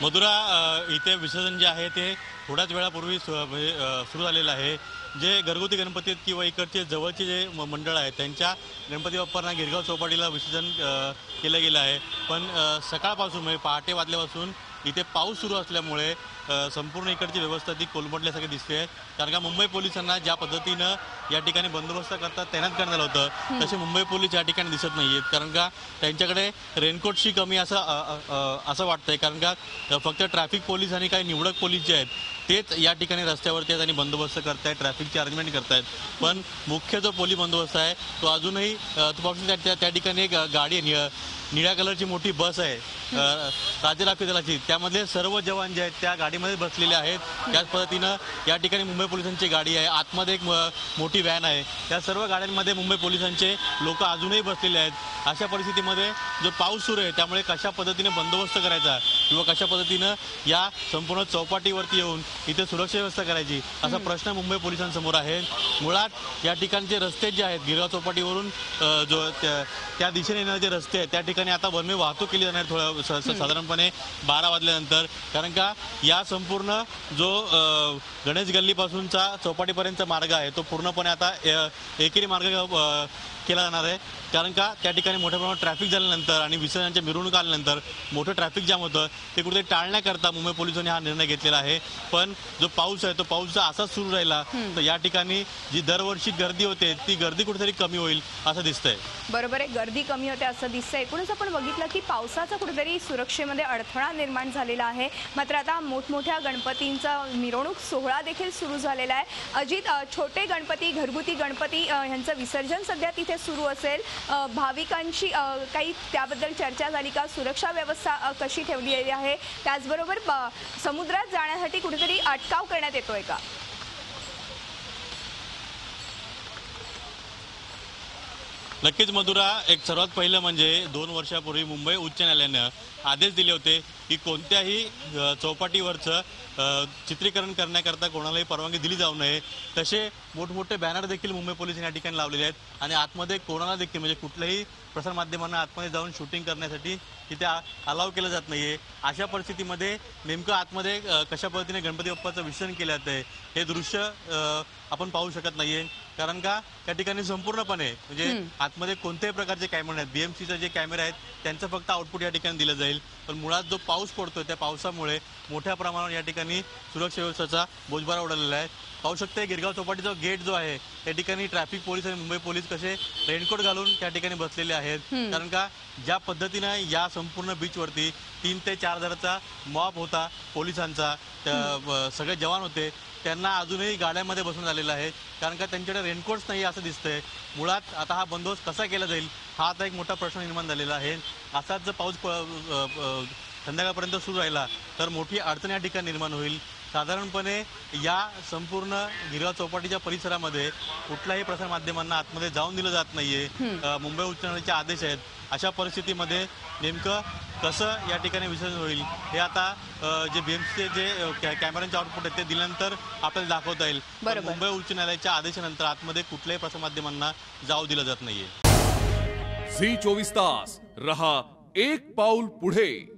मधुरा, इथे विसर्जन जे आहे ते थोड्याच वेळापूर्वी सुरू झालेलं आहे. जे घरगुती गणपती आहेत किंवा इकडचे जवळचे जे मंडळ आहेत त्यांच्या गणपती बाप्पांना गिरगाव चौपाटीला विसर्जन केलं गेलं आहे. पण सकाळपासून म्हणजे पहाटे वाजल्यापासून इथे पाऊस सुरू असल्यामुळे संपूर्ण इकडची व्यवस्था ती कोलमडल्यासारखी दिसते आहे. कारण का मुंबई पोलिसांना ज्या पद्धतीनं या ठिकाणी बंदोबस्त करता तैनात करण्यात आलं होतं तसे मुंबई पोलीस या ठिकाणी दिसत नाही आहेत. कारण का त्यांच्याकडे रेनकोटची कमी असं वाटतंय. कारण का फक्त ट्रॅफिक पोलीस आणि काही निवडक पोलीस जे आहेत तेच या ठिकाणी रस्त्यावरती आहेत आणि बंदोबस्त करतायत, ट्रॅफिकची अरेंजमेंट करतायत. पण मुख्य जो पोलीस बंदोबस्त आहे तो अजूनही त्या ठिकाणी एक गाडी आहे, निळ्या कलरची मोठी बस आहे राज्य राखीव दलाची, त्यामधले सर्व जवान जे आहेत त्या गाडीमध्ये बसलेले आहेत. त्याच पद्धतीनं या ठिकाणी मुंबई पोलिसांची गाडी आहे, आतमध्ये एक मोठी व्हॅन आहे. त्या सर्व गाड्यांमध्ये मुंबई पोलिसांचे लोक अजूनही बसलेले आहेत. अशा परिस्थितीमध्ये जो पाऊस सुरू आहे त्यामुळे कशा पद्धतीने बंदोबस्त करायचा किंवा कशा पद्धतीनं या संपूर्ण चौपाटीवरती येऊन इथे सुरक्षा व्यवस्था करायची असा प्रश्न मुंबई पोलिसांसमोर आहे. मुळात या ठिकाणचे रस्ते जे आहेत गिरगाव चौपाटीवरून जो त्या दिशेने येणारे जे रस्ते आहेत त्या ठिकाणी आता वनवे वाहतूक केली जाणार साधारणपणे 12 वाजल्यानंतर. कारण का या संपूर्ण जो गणेश गल्लीपासूनचा चौपाटीपर्यंतचा मार्ग आहे तो पूर्णपणे आता एकेरी मार्ग केला जाणार आहे. कारण का त्या ठिकाणी मोठ्या प्रमाणात ट्रॅफिक झाल्यानंतर आणि विसर्जनाच्या मिरवणूक आल्यानंतर मोठं ट्रॅफिक जाम होतं ते कुठेतरी टाळण्याकरता मुंबई पोलिसांनी हा निर्णय घेतलेला आहे. पण जो पाऊस आहे तो पाऊस जर असाच सुरू राहिला तर या ठिकाणी जी दरवर्षी गर्दी होते ती गर्दी कुठेतरी कमी होईल असं दिसतंय. बरोबर आहे, गर्दी कमी होते असं दिसतंय. एकूणच आपण बघितलं की पावसाचा कुठेतरी सुरक्षेमध्ये अडथळा निर्माण झालेला आहे. मात्र आता मोठमोठ्या गणपतींचा मिरवणूक सोहळा देखील सुरू झालेला आहे. अजित, छोटे गणपती, घरगुती गणपती यांचं विसर्जन सध्या तिथे सुरू असेल. भाविकांची काही त्याबद्दल चर्चा झाली का? सुरक्षा व्यवस्था कशी ठेवली आहे? त्याचबरोबर समुद्रात जाण्यासाठी कुठेतरी अटकाव करण्यात येतोय का? नक्कीच मधुरा, एक सर्वात पहिलं म्हणजे 2 वर्षापूर्वी मुंबई उच्च न्यायालयानं आदेश दिले होते की कोणत्याही चौपाटीवरचं चित्रीकरण करण्याकरता कोणालाही परवानगी दिली जाऊ नये. तसे मोठमोठे बॅनर देखील मुंबई पोलिसांनी या ठिकाणी लावलेले आहेत आणि आतमध्ये कोणाला देखील म्हणजे कुठल्याही प्रसारमाध्यमांना आतमध्ये जाऊन शूटिंग करण्यासाठी तिथे अलाव केलं जात नाही आहे. अशा परिस्थितीमध्ये नेमकं आतमध्ये कशा पद्धतीने गणपती बाप्पाचं विसर्जन केलं जातं हे दृश्य आपण पाहू शकत नाही आहे. कारण का त्या ठिकाणी संपूर्णपणे म्हणजे आतमध्ये कोणत्याही प्रकारचे कॅमेरे आहेत, BMCचे जे कॅमेरे आहेत त्यांचं फक्त आउटपुट या ठिकाणी दिलं जाईल. पण मुळात जो पाऊस पडतोय त्या पावसामुळे मोठ्या प्रमाणावर या ठिकाणी सुरक्षा व्यवस्थेचा बोजबारा उडालेला आहे. पाहू शकते गिरगाव चौपाटीचा गेट जो आहे त्या ठिकाणी ट्रॅफिक पोलीस आणि मुंबई पोलीस कसे रेनकोट घालून त्या ठिकाणी बसलेले आहेत. कारण का ज्या पद्धतीनं या संपूर्ण बीचवरती 3 ते 4 हजाराचा मॉब होता पोलिसांचा, सगळे जवान होते, त्यांना अजूनही गाड्यांमध्ये बसून आलेलं आहे. कारण का त्यांच्याकडे रेनकोट्स नाही असं दिसतंय. मुळात आता हा बंदोबस्त कसा केला जाईल हा आता एक मोठा प्रश्न निर्माण झालेला आहे. असाच जर पाऊस संध्याकाळपर्यंत सुरू राहिला तर मोठी अडचण या ठिकाणी निर्माण होईल. साधारणपणे या संपूर्ण गिरगाव चौपाटीच्या परिसरामध्ये कुठल्याही प्रसारमाध्यमांना आतमध्ये जाऊन दिलं जात नाहीये. मुंबई उच्च न्यायालयाचे आदेश आहेत. अशा परिस्थितीमध्ये नेमकं कसं या ठिकाणी विसर्जन होईल हे आता जे BMCचे जे कॅमेऱ्यांचे आउटपुट आहेत ते दिल्यानंतर आपल्याला दाखवता येईल. मुंबई उच्च न्यायालयाच्या आदेशानंतर आतमध्ये कुठल्याही प्रसारमाध्यमांना जाऊ दिलं जात नाहीये. झी 24 तास रहा एक पाऊल पुढे.